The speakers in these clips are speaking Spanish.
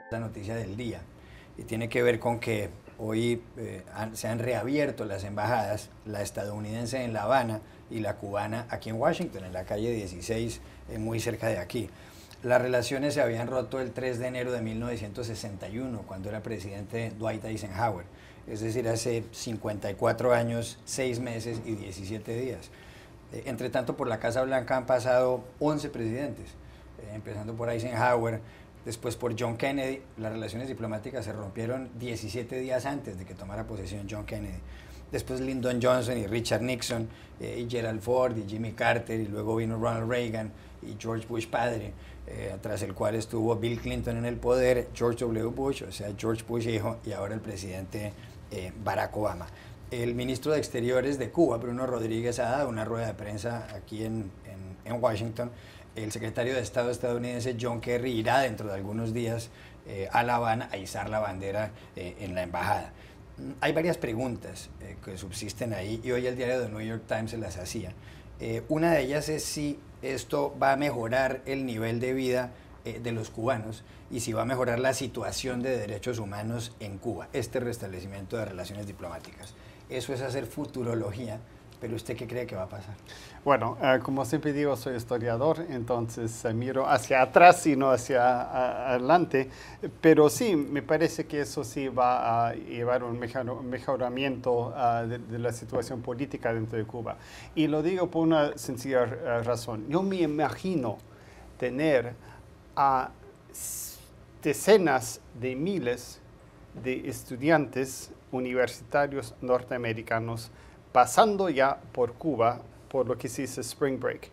La noticia del día y tiene que ver con que hoy se han reabierto las embajadas, la estadounidense en La Habana y la cubana aquí en Washington, en la calle 16, muy cerca de aquí. Las relaciones se habían roto el 3 de enero de 1961, cuando era presidente Dwight Eisenhower, es decir, hace 54 años, 6 meses y 17 días. Entre tanto, por la Casa Blanca han pasado 11 presidentes, empezando por Eisenhower, después por John Kennedy. Las relaciones diplomáticas se rompieron 17 días antes de que tomara posesión John Kennedy. Después Lyndon Johnson y Richard Nixon, y Gerald Ford y Jimmy Carter, y luego vino Ronald Reagan y George Bush padre, tras el cual estuvo Bill Clinton en el poder, George W. Bush, o sea, George Bush hijo, y ahora el presidente Barack Obama. El ministro de Exteriores de Cuba, Bruno Rodríguez, ha dado una rueda de prensa aquí en Washington. El secretario de Estado estadounidense John Kerry irá dentro de algunos días a La Habana a izar la bandera en la embajada. Hay varias preguntas que subsisten ahí y hoy el diario The New York Times se las hacía. Una de ellas es si esto va a mejorar el nivel de vida de los cubanos y si va a mejorar la situación de derechos humanos en Cuba, este restablecimiento de relaciones diplomáticas. Eso es hacer futurología, pero ¿usted qué cree que va a pasar? Bueno, como siempre digo, soy historiador, entonces miro hacia atrás y no hacia adelante, pero sí, me parece que eso sí va a llevar un mejoramiento de la situación política dentro de Cuba. Y lo digo por una sencilla razón. Yo me imagino tener a decenas de miles de estudiantes universitarios norteamericanos pasando ya por Cuba, por lo que se dice Spring Break.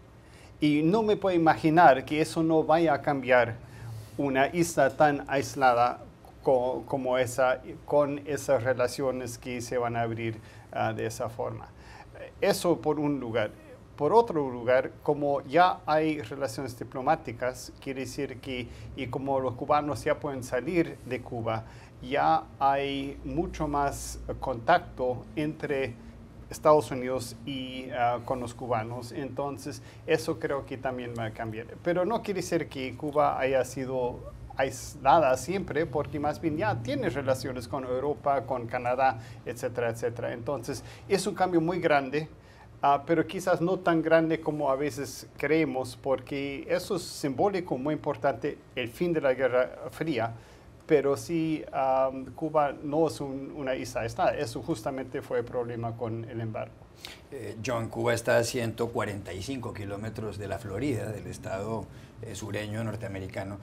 Y no me puedo imaginar que eso no vaya a cambiar una isla tan aislada como esa, con esas relaciones que se van a abrir de esa forma. Eso por un lugar. Por otro lugar, como ya hay relaciones diplomáticas, quiere decir que, y como los cubanos ya pueden salir de Cuba, ya hay mucho más contacto entre Estados Unidos y con los cubanos. Entonces, eso creo que también va a cambiar. Pero no quiere decir que Cuba haya sido aislada siempre, porque más bien ya tiene relaciones con Europa, con Canadá, etcétera, etcétera. Entonces, es un cambio muy grande. Pero quizás no tan grande como a veces creemos, porque eso es simbólico, muy importante, el fin de la Guerra Fría, pero sí, Cuba no es una isla aislada. Eso justamente fue el problema con el embargo. John, Cuba está a 145 kilómetros de la Florida, del estado sureño norteamericano.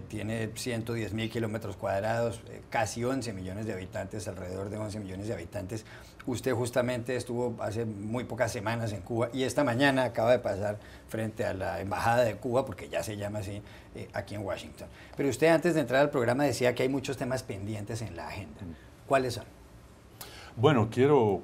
Tiene 110.000 kilómetros cuadrados, casi 11 millones de habitantes, alrededor de 11 millones de habitantes. Usted justamente estuvo hace muy pocas semanas en Cuba y esta mañana acaba de pasar frente a la Embajada de Cuba, porque ya se llama así, aquí en Washington. Pero usted antes de entrar al programa decía que hay muchos temas pendientes en la agenda. ¿Cuáles son? Bueno, quiero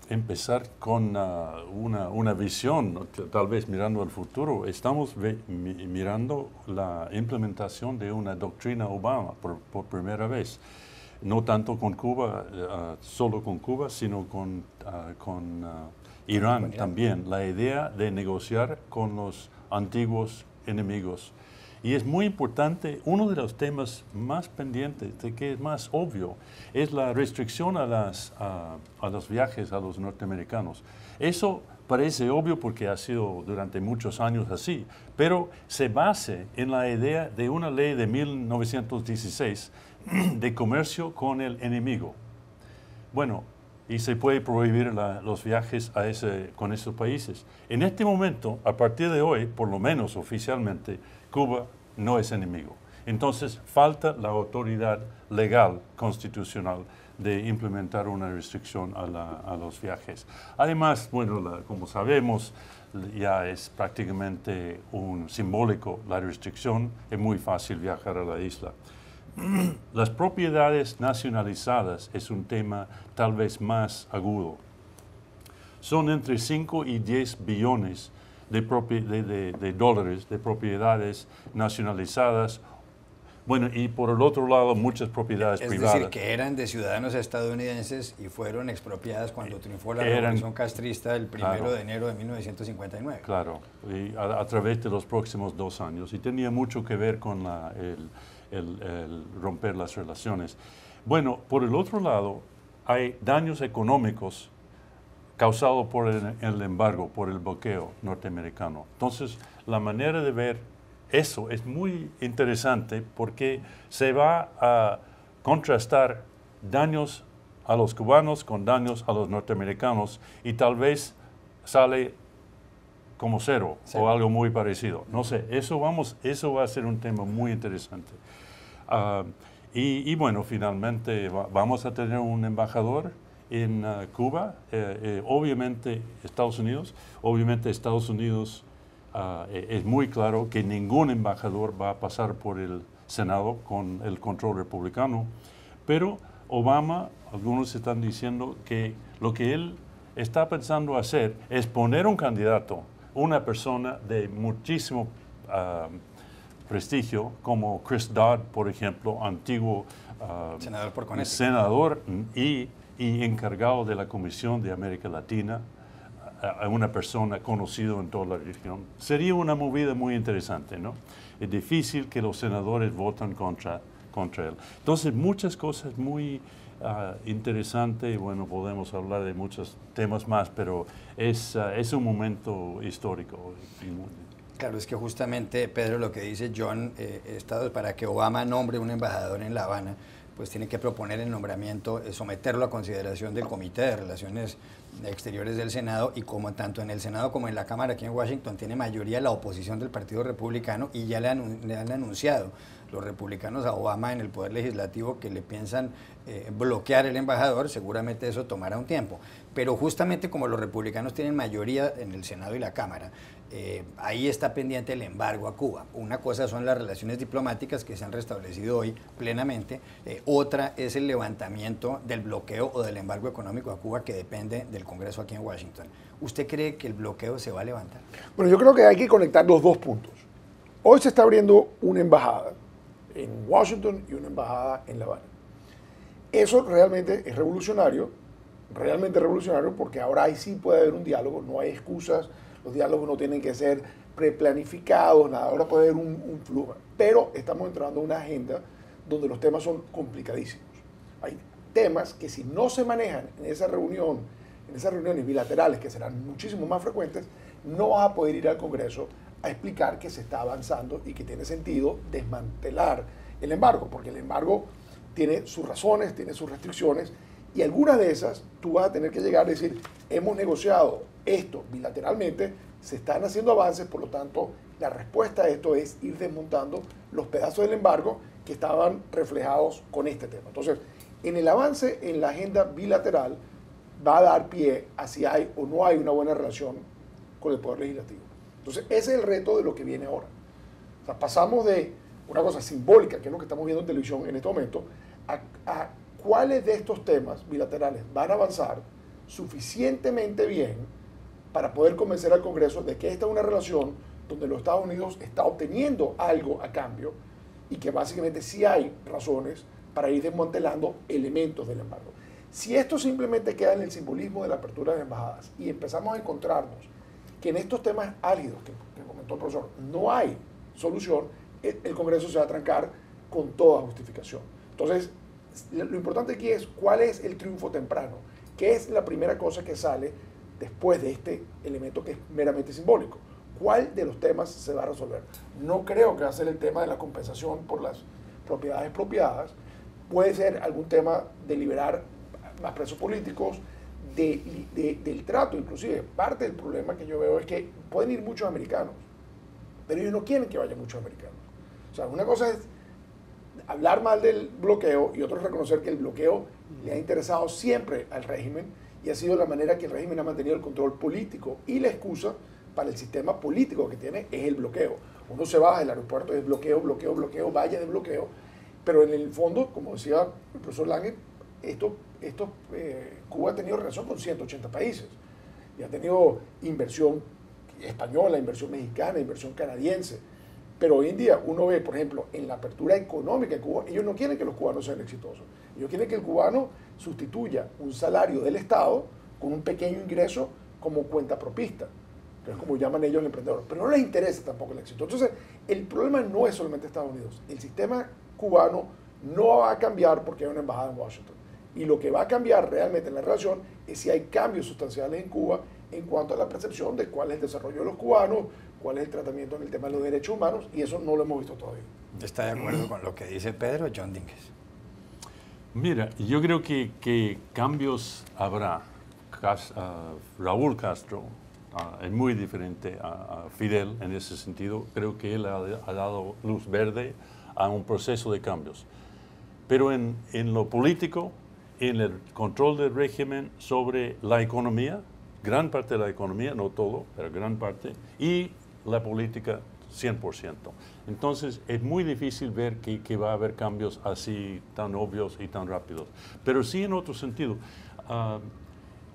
empezar con una visión, tal vez mirando al futuro. Estamos mirando la implementación de una doctrina Obama por primera vez. No tanto con Cuba, solo con Cuba, sino con Irán también. La idea de negociar con los antiguos enemigos. Y es muy importante, uno de los temas más pendientes, de que es más obvio, es la restricción a los viajes a los norteamericanos. Eso parece obvio porque ha sido durante muchos años así, pero se basa en la idea de una ley de 1916 de comercio con el enemigo. Bueno, y se puede prohibir los viajes con esos países. En este momento, a partir de hoy, por lo menos oficialmente, Cuba no es enemigo. Entonces, falta la autoridad legal, constitucional, de implementar una restricción a los viajes. Además, bueno, como sabemos, ya es prácticamente un simbólico la restricción. Es muy fácil viajar a la isla. Las propiedades nacionalizadas es un tema tal vez más agudo. Son entre 5 y 10 billones de dólares de propiedades nacionalizadas Bueno, y por el otro lado, muchas propiedades privadas. Es decir, que eran de ciudadanos estadounidenses y fueron expropiadas cuando triunfó la revolución castrista el 1 de enero de 1959. Claro, y a través de los próximos 2 años. Y tenía mucho que ver con el romper las relaciones. Bueno, por el otro lado, hay daños económicos causados por el embargo, por el bloqueo norteamericano. Entonces, la manera de ver eso es muy interesante porque se va a contrastar daños a los cubanos con daños a los norteamericanos y tal vez sale como cero o algo muy parecido. No sé, eso va a ser un tema muy interesante. Y bueno, finalmente vamos a tener un embajador en Cuba, obviamente Estados Unidos es muy claro que ningún embajador va a pasar por el Senado con el control republicano, pero Obama, algunos están diciendo que lo que él está pensando hacer es poner un candidato, una persona de muchísimo prestigio, como Chris Dodd, por ejemplo, antiguo senador por Connecticut, senador y encargado de la Comisión de América Latina, a una persona conocida en toda la región. Sería una movida muy interesante, ¿no? Es difícil que los senadores voten contra él. Entonces, muchas cosas muy interesantes, y bueno, podemos hablar de muchos temas más, pero es un momento histórico. Claro, es que justamente, Pedro, lo que dice John, para que Obama nombre un embajador en La Habana, pues tiene que proponer el nombramiento, someterlo a consideración del Comité de Relaciones Exteriores del Senado, y como tanto en el Senado como en la Cámara aquí en Washington tiene mayoría la oposición del Partido Republicano, y ya le han anunciado los republicanos a Obama en el Poder Legislativo que le piensan bloquear el embajador. Seguramente eso tomará un tiempo. Pero justamente como los republicanos tienen mayoría en el Senado y la Cámara, ahí está pendiente el embargo a Cuba. Una cosa son las relaciones diplomáticas que se han restablecido hoy plenamente, otra es el levantamiento del bloqueo o del embargo económico a Cuba, que depende del Congreso aquí en Washington. ¿Usted cree que el bloqueo se va a levantar? Bueno, yo creo que hay que conectar los dos puntos. Hoy se está abriendo una embajada en Washington y una embajada en La Habana. Eso realmente es revolucionario, porque ahora ahí sí puede haber un diálogo, no hay excusas, los diálogos no tienen que ser preplanificados, nada, ahora puede haber un flujo. Pero estamos entrando a una agenda donde los temas son complicadísimos. Hay temas que si no se manejan en esas reuniones bilaterales, que serán muchísimo más frecuentes, no vas a poder ir al Congreso a explicar que se está avanzando y que tiene sentido desmantelar el embargo, porque el embargo tiene sus razones, tiene sus restricciones, y algunas de esas tú vas a tener que llegar a decir, hemos negociado esto bilateralmente, se están haciendo avances, por lo tanto, la respuesta a esto es ir desmontando los pedazos del embargo que estaban reflejados con este tema. Entonces, en el avance en la agenda bilateral va a dar pie a si hay o no hay una buena relación con el Poder Legislativo. Entonces, ese es el reto de lo que viene ahora. O sea, pasamos de una cosa simbólica, que es lo que estamos viendo en televisión en este momento, a cuáles de estos temas bilaterales van a avanzar suficientemente bien para poder convencer al Congreso de que esta es una relación donde los Estados Unidos está obteniendo algo a cambio y que básicamente sí hay razones para ir desmantelando elementos del embargo. Si esto simplemente queda en el simbolismo de la apertura de embajadas y empezamos a encontrarnos que en estos temas álgidos que comentó el profesor no hay solución, el Congreso se va a trancar con toda justificación. Entonces, lo importante aquí es cuál es el triunfo temprano, qué es la primera cosa que sale después de este elemento que es meramente simbólico. ¿Cuál de los temas se va a resolver? No creo que va a ser el tema de la compensación por las propiedades expropiadas. Puede ser algún tema de liberar más presos políticos, del trato, inclusive. Parte del problema que yo veo es que pueden ir muchos americanos, pero ellos no quieren que vayan muchos americanos. O sea, una cosa es hablar mal del bloqueo y otro es reconocer que el bloqueo le ha interesado siempre al régimen y ha sido la manera que el régimen ha mantenido el control político, y la excusa para el sistema político que tiene es el bloqueo. Uno se baja del aeropuerto, es bloqueo, vaya de bloqueo, pero en el fondo, como decía el profesor Lange, Cuba ha tenido relación con 180 países y ha tenido inversión española, inversión mexicana, inversión canadiense, Pero hoy en día uno ve, por ejemplo, en la apertura económica de Cuba, ellos no quieren que los cubanos sean exitosos. Ellos quieren que el cubano sustituya un salario del Estado con un pequeño ingreso como cuenta propista, que es como llaman ellos el emprendedor. Pero no les interesa tampoco el éxito. Entonces, el problema no es solamente Estados Unidos. El sistema cubano no va a cambiar porque hay una embajada en Washington. Y lo que va a cambiar realmente en la relación es si hay cambios sustanciales en Cuba en cuanto a la percepción de cuál es el desarrollo de los cubanos, cuál es el tratamiento en el tema de los derechos humanos, y eso no lo hemos visto todavía. ¿Está de acuerdo con lo que dice Pedro, John Dínguez? Mira, yo creo que cambios habrá. Raúl Castro es muy diferente a Fidel en ese sentido. Creo que él ha dado luz verde a un proceso de cambios. Pero en lo político, en el control del régimen sobre la economía, gran parte de la economía, no todo, pero gran parte, y la política 100%. Entonces es muy difícil ver que va a haber cambios así tan obvios y tan rápidos. Pero sí en otro sentido,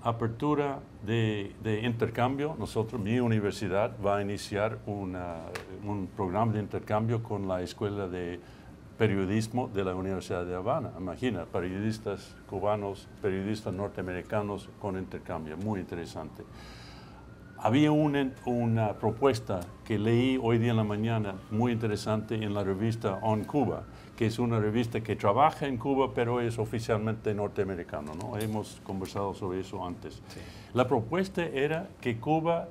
apertura de intercambio. Mi universidad va a iniciar un programa de intercambio con la Escuela de Periodismo de la Universidad de Habana. Imagina, periodistas cubanos, periodistas norteamericanos con intercambio, muy interesante. Había una propuesta que leí hoy día en la mañana, muy interesante, en la revista On Cuba, que es una revista que trabaja en Cuba, pero es oficialmente norteamericano, ¿no? Hemos conversado sobre eso antes. Sí. La propuesta era que Cuba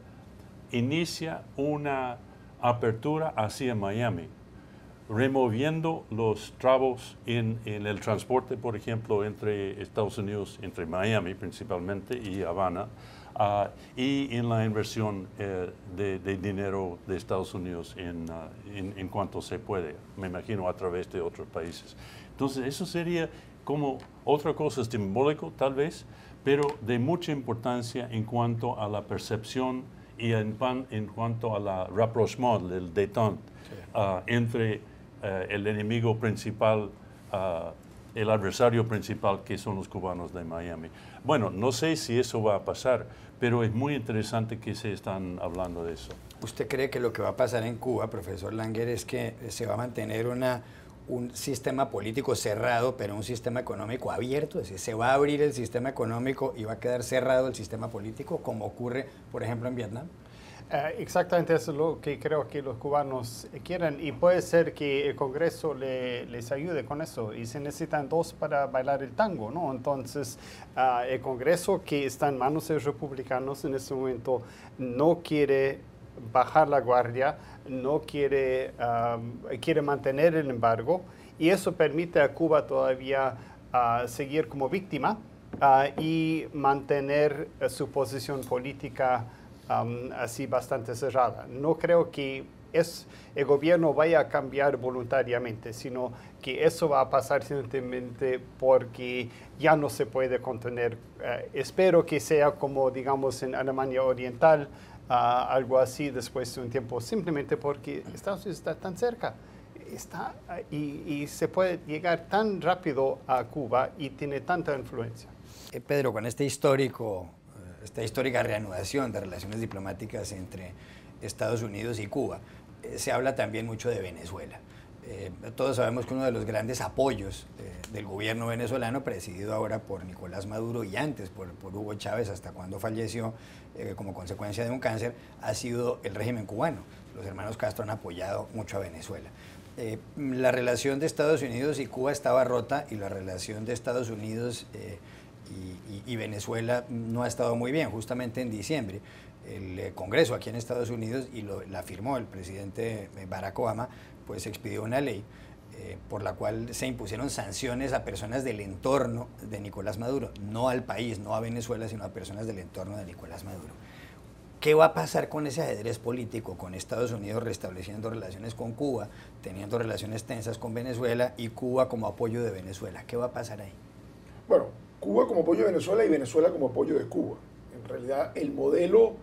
inicia una apertura hacia Miami, removiendo los trabos en el transporte, por ejemplo, entre Estados Unidos, entre Miami principalmente y Habana, y en la inversión de dinero de Estados Unidos en cuanto se puede, me imagino, a través de otros países. Entonces, eso sería como otra cosa simbólico, tal vez, pero de mucha importancia en cuanto a la percepción y en cuanto a la rapprochement, el détente, sí, entre el enemigo principal, el adversario principal, que son los cubanos de Miami. Bueno, no sé si eso va a pasar, pero es muy interesante que se están hablando de eso. ¿Usted cree que lo que va a pasar en Cuba, profesor Langer, es que se va a mantener un sistema político cerrado, pero un sistema económico abierto? Es decir, ¿se va a abrir el sistema económico y va a quedar cerrado el sistema político, como ocurre, por ejemplo, en Vietnam? Exactamente eso es lo que creo que los cubanos quieren, y puede ser que el Congreso les ayude con eso, y se necesitan dos para bailar el tango, ¿no? Entonces, el Congreso, que está en manos de los republicanos en este momento, no quiere bajar la guardia, no quiere mantener el embargo, y eso permite a Cuba todavía seguir como víctima y mantener su posición política así bastante cerrada. No creo que el gobierno vaya a cambiar voluntariamente, sino que eso va a pasar simplemente porque ya no se puede contener. Espero que sea como, digamos, en Alemania Oriental, algo así después de un tiempo, simplemente porque Estados Unidos está tan cerca. Y se puede llegar tan rápido a Cuba y tiene tanta influencia. Pedro, con esta histórica reanudación de relaciones diplomáticas entre Estados Unidos y Cuba, se habla también mucho de Venezuela. Todos sabemos que uno de los grandes apoyos del gobierno venezolano, presidido ahora por Nicolás Maduro y antes por Hugo Chávez, hasta cuando falleció como consecuencia de un cáncer, ha sido el régimen cubano. Los hermanos Castro han apoyado mucho a Venezuela. La relación de Estados Unidos y Cuba estaba rota, y la relación de Estados Unidos y Venezuela no ha estado muy bien. Justamente en diciembre el Congreso aquí en Estados Unidos, y la firmó el presidente Barack Obama, pues expidió una ley por la cual se impusieron sanciones a personas del entorno de Nicolás Maduro, no al país, no a Venezuela, sino a personas del entorno de Nicolás Maduro. ¿Qué va a pasar con ese ajedrez político, con Estados Unidos restableciendo relaciones con Cuba, teniendo relaciones tensas con Venezuela, y Cuba como apoyo de Venezuela? ¿Qué va a pasar ahí? Bueno, Cuba como apoyo de Venezuela y Venezuela como apoyo de Cuba. En realidad, el modelo,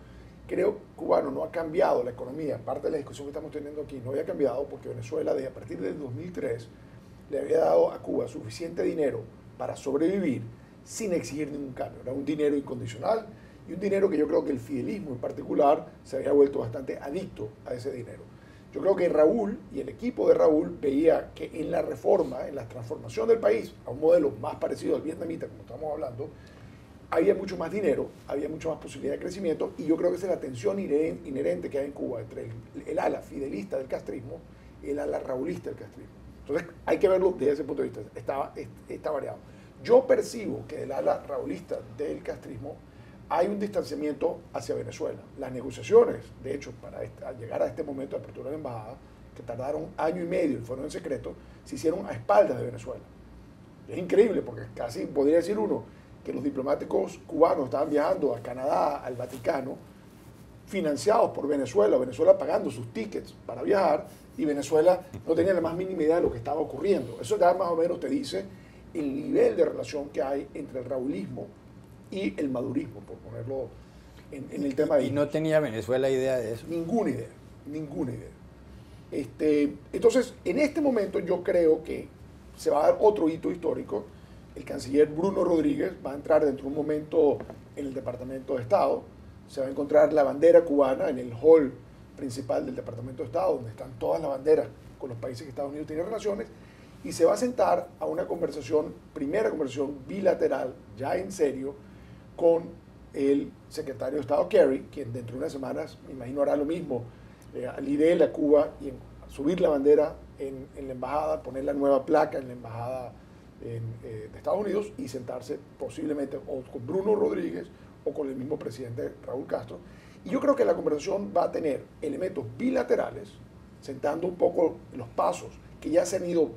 creo, cubano no ha cambiado. La economía, parte de la discusión que estamos teniendo aquí, no había cambiado porque Venezuela, a partir del 2003, le había dado a Cuba suficiente dinero para sobrevivir sin exigir ningún cambio. Era un dinero incondicional, y un dinero que yo creo que el fidelismo en particular se había vuelto bastante adicto a ese dinero. Yo creo que Raúl y el equipo de Raúl veía que en la reforma, en la transformación del país a un modelo más parecido al vietnamita, como estamos hablando, había mucho más dinero, había mucho más posibilidad de crecimiento, y yo creo que esa es la tensión inherente que hay en Cuba entre el ala fidelista del castrismo y el ala raulista del castrismo. Entonces hay que verlo desde ese punto de vista, está variado. Yo percibo que del ala raulista del castrismo hay un distanciamiento hacia Venezuela. Las negociaciones, de hecho, para llegar a este momento de apertura de la embajada, que tardaron 1 año y medio y fueron en secreto, se hicieron a espaldas de Venezuela. Es increíble porque casi podría decir uno que los diplomáticos cubanos estaban viajando a Canadá, al Vaticano, financiados por Venezuela, Venezuela pagando sus tickets para viajar, y Venezuela no tenía la más mínima idea de lo que estaba ocurriendo. Eso ya más o menos te dice el nivel de relación que hay entre el raulismo y el madurismo, por ponerlo en el tema de... ¿Y no tenía Venezuela idea de eso? Ninguna idea, ninguna idea. Entonces, en este momento yo creo que se va a dar otro hito histórico. El canciller Bruno Rodríguez va a entrar dentro de un momento en el Departamento de Estado. Se va a encontrar la bandera cubana en el hall principal del Departamento de Estado, donde están todas las banderas con los países que Estados Unidos tiene relaciones, y se va a sentar a una conversación, primera conversación bilateral, ya en serio, con el secretario de Estado Kerry, quien dentro de unas semanas, me imagino, hará lo mismo, al ir a Cuba y subir la bandera en la embajada, poner la nueva placa en la embajada de Estados Unidos y sentarse posiblemente o con Bruno Rodríguez o con el mismo presidente Raúl Castro. Y yo creo que la conversación va a tener elementos bilaterales, sentando un poco los pasos que ya se han ido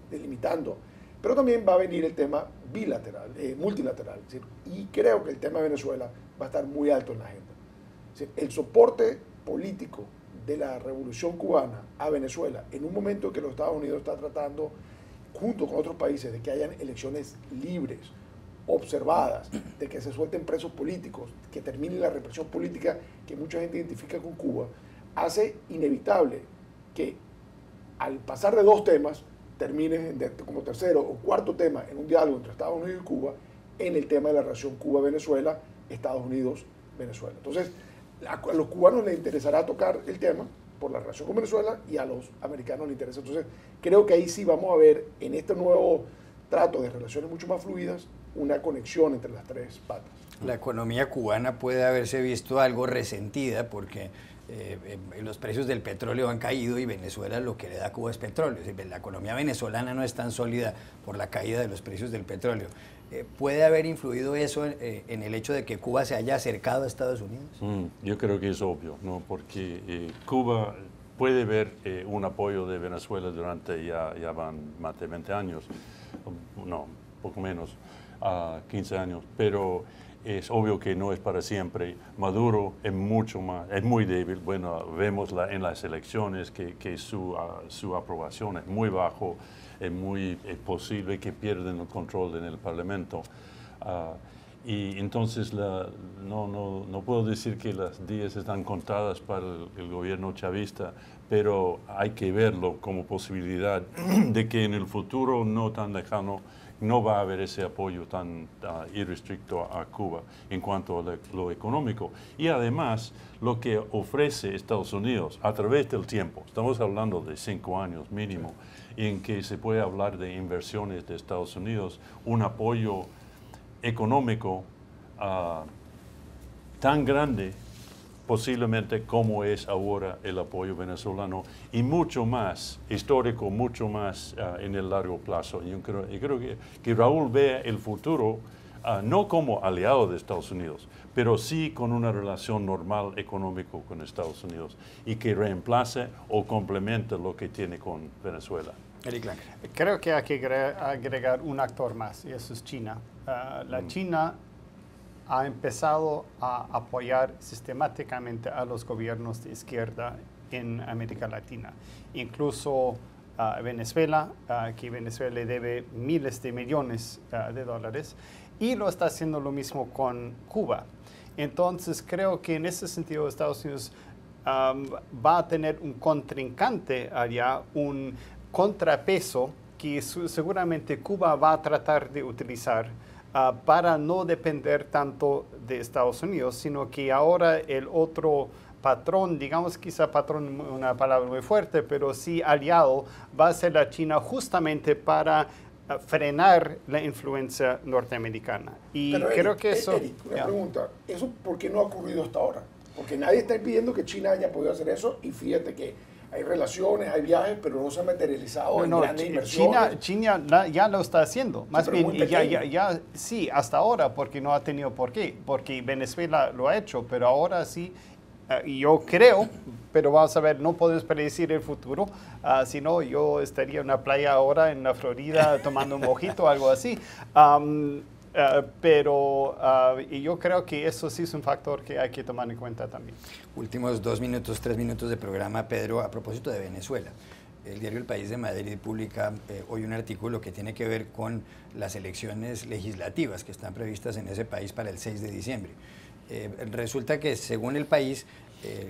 delimitando, pero también va a venir el tema bilateral, multilateral. Es decir, y creo que el tema de Venezuela va a estar muy alto en la agenda. Es decir, el soporte político de la revolución cubana a Venezuela, en un momento en que los Estados Unidos está tratando, junto con otros países, de que hayan elecciones libres, observadas, de que se suelten presos políticos, que termine la represión política que mucha gente identifica con Cuba, hace inevitable que al pasar de 2 temas, termine como tercero o cuarto tema en un diálogo entre Estados Unidos y Cuba en el tema de la relación Cuba-Venezuela, Estados Unidos-Venezuela. Entonces, a los cubanos les interesará tocar el tema por la relación con Venezuela y a los americanos les interesa. Entonces, creo que ahí sí vamos a ver en este nuevo trato de relaciones mucho más fluidas una conexión entre las 3 patas. La economía cubana puede haberse visto algo resentida porque los precios del petróleo han caído y Venezuela lo que le da a Cuba es petróleo. Es decir, la economía venezolana no es tan sólida por la caída de los precios del petróleo. ¿Puede haber influido eso en el hecho de que Cuba se haya acercado a Estados Unidos? Yo creo que es obvio, ¿no? Porque Cuba puede ver un apoyo de Venezuela durante ya van más de 20 años, no, poco menos, 15 años, pero es obvio que no es para siempre. Maduro es muy débil. Bueno, vemos en las elecciones que su aprobación es muy bajo, es posible que pierdan el control en el Parlamento. Y entonces no puedo decir que las días están contadas para el gobierno chavista, pero hay que verlo como posibilidad de que en el futuro no tan lejano no va a haber ese apoyo tan irrestricto a Cuba en cuanto a lo económico. Y además, lo que ofrece Estados Unidos a través del tiempo, estamos hablando de 5 años mínimo, en que se puede hablar de inversiones de Estados Unidos, un apoyo económico tan grande posiblemente como es ahora el apoyo venezolano y mucho más histórico, mucho más en el largo plazo. Yo creo que Raúl vea el futuro no como aliado de Estados Unidos, pero sí con una relación normal económico con Estados Unidos y que reemplace o complemente lo que tiene con Venezuela. Eric Langer. Creo que hay que agregar un actor más, y eso es China. China ha empezado a apoyar sistemáticamente a los gobiernos de izquierda en América Latina. Incluso Venezuela, que Venezuela le debe miles de millones de dólares, y lo está haciendo lo mismo con Cuba. Entonces creo que en ese sentido Estados Unidos va a tener un contrincante allá, un contrapeso que seguramente Cuba va a tratar de utilizar para no depender tanto de Estados Unidos, sino que ahora el otro patrón, digamos quizá patrón una palabra muy fuerte, pero sí aliado, va a ser la China justamente para frenar la influencia norteamericana. Y Pero creo Eric, que eso... Eric, una pregunta, ¿eso por qué no ha ocurrido hasta ahora? Porque nadie está impidiendo que China haya podido hacer eso y fíjate que hay relaciones, hay viajes, pero no se ha materializado en grandes inversiones. China ya lo está haciendo. Más pero bien, muy pequeño. sí, hasta ahora, porque no ha tenido por qué. Porque Venezuela lo ha hecho, pero ahora sí, yo creo, pero vamos a ver, no podemos predecir el futuro. Si no, yo estaría en una playa ahora en la Florida tomando un mojito o algo así. Y yo creo que eso sí es un factor que hay que tomar en cuenta también. Últimos 2 minutos, 3 minutos de programa, Pedro, a propósito de Venezuela. El diario El País de Madrid publica hoy un artículo que tiene que ver con las elecciones legislativas que están previstas en ese país para el 6 de diciembre. Resulta que, según el país,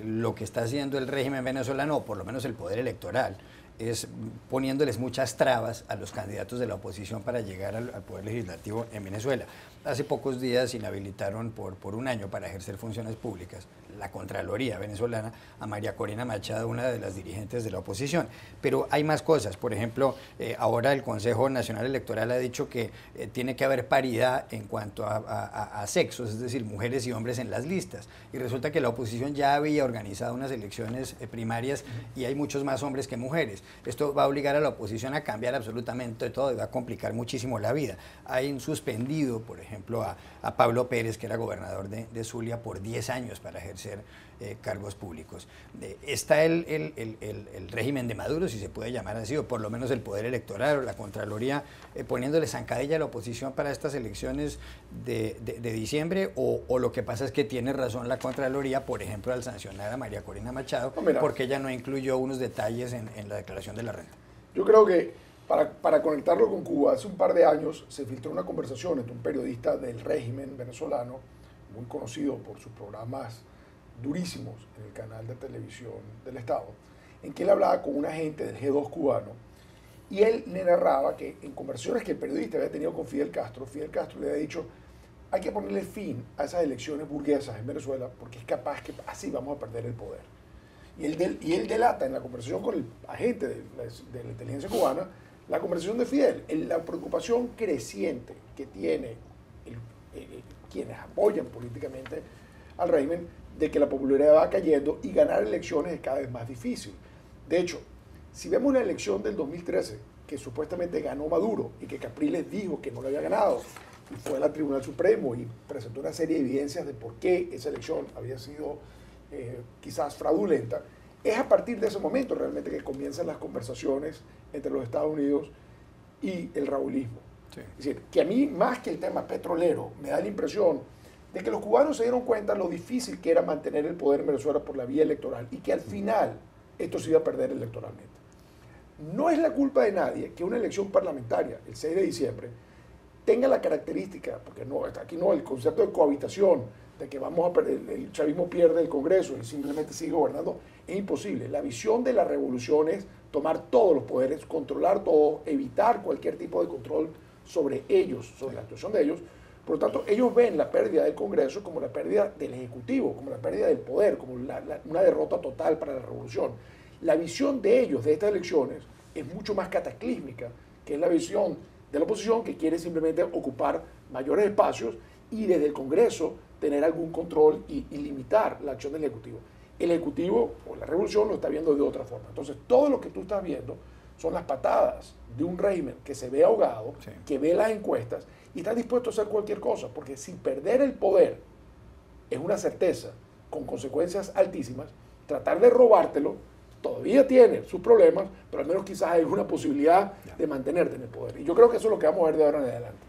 lo que está haciendo el régimen venezolano, o por lo menos el poder electoral, es poniéndoles muchas trabas a los candidatos de la oposición para llegar al poder legislativo en Venezuela. Hace pocos días inhabilitaron por 1 año para ejercer funciones públicas la Contraloría venezolana a María Corina Machado, una de las dirigentes de la oposición. Pero hay más cosas. Por ejemplo, ahora el Consejo Nacional Electoral ha dicho que tiene que haber paridad en cuanto a sexos, es decir, mujeres y hombres en las listas. Y resulta que la oposición ya había organizado unas elecciones primarias y hay muchos más hombres que mujeres. Esto va a obligar a la oposición a cambiar absolutamente todo y va a complicar muchísimo la vida. Hay suspendido, por ejemplo, a Pablo Pérez, que era gobernador de Zulia, por 10 años para ejercer cargos públicos. Está el régimen de Maduro, si se puede llamar así, o por lo menos el poder electoral o la Contraloría, poniéndole zancadilla a la oposición para estas elecciones de diciembre, o lo que pasa es que tiene razón la Contraloría, por ejemplo, al sancionar a María Corina Machado, porque ella no incluyó unos detalles en la declaración de la renta. Yo creo que para conectarlo con Cuba, hace un par de años se filtró una conversación entre un periodista del régimen venezolano, muy conocido por sus programas durísimos en el canal de televisión del Estado, en que él hablaba con un agente del G2 cubano y él le narraba que en conversaciones que el periodista había tenido con Fidel Castro le había dicho: hay que ponerle fin a esas elecciones burguesas en Venezuela porque es capaz que así vamos a perder el poder. Y él delata en la conversación con el agente de la inteligencia cubana la conversación de Fidel, la preocupación creciente que tiene quienes apoyan políticamente al régimen de que la popularidad va cayendo y ganar elecciones es cada vez más difícil. De hecho, si vemos la elección del 2013, que supuestamente ganó Maduro y que Capriles dijo que no la había ganado, y fue al Tribunal Supremo y presentó una serie de evidencias de por qué esa elección había sido quizás fraudulenta, es a partir de ese momento realmente que comienzan las conversaciones entre los Estados Unidos y el raúlismo. Sí. Es decir, que a mí, más que el tema petrolero, me da la impresión de que los cubanos se dieron cuenta lo difícil que era mantener el poder en Venezuela por la vía electoral y que al final esto se iba a perder electoralmente. No es la culpa de nadie que una elección parlamentaria, el 6 de diciembre, tenga la característica, porque no, aquí no, el concepto de cohabitación, de que vamos a perder, el chavismo pierde el Congreso y simplemente sigue gobernando, es imposible. La visión de la revolución es tomar todos los poderes, controlar todo, evitar cualquier tipo de control sobre ellos, sobre la actuación de ellos. Por lo tanto, ellos ven la pérdida del Congreso como la pérdida del Ejecutivo, como la pérdida del poder, como una derrota total para la revolución. La visión de ellos de estas elecciones es mucho más cataclísmica que la visión de la oposición, que quiere simplemente ocupar mayores espacios y desde el Congreso tener algún control y limitar la acción del Ejecutivo. El Ejecutivo o la revolución lo está viendo de otra forma. Entonces, todo lo que tú estás viendo son las patadas de un régimen que se ve ahogado, sí, que ve las encuestas y está dispuesto a hacer cualquier cosa, porque si perder el poder es una certeza con consecuencias altísimas, tratar de robártelo todavía tiene sus problemas, pero al menos quizás hay alguna posibilidad de mantenerte en el poder. Y yo creo que eso es lo que vamos a ver de ahora en adelante.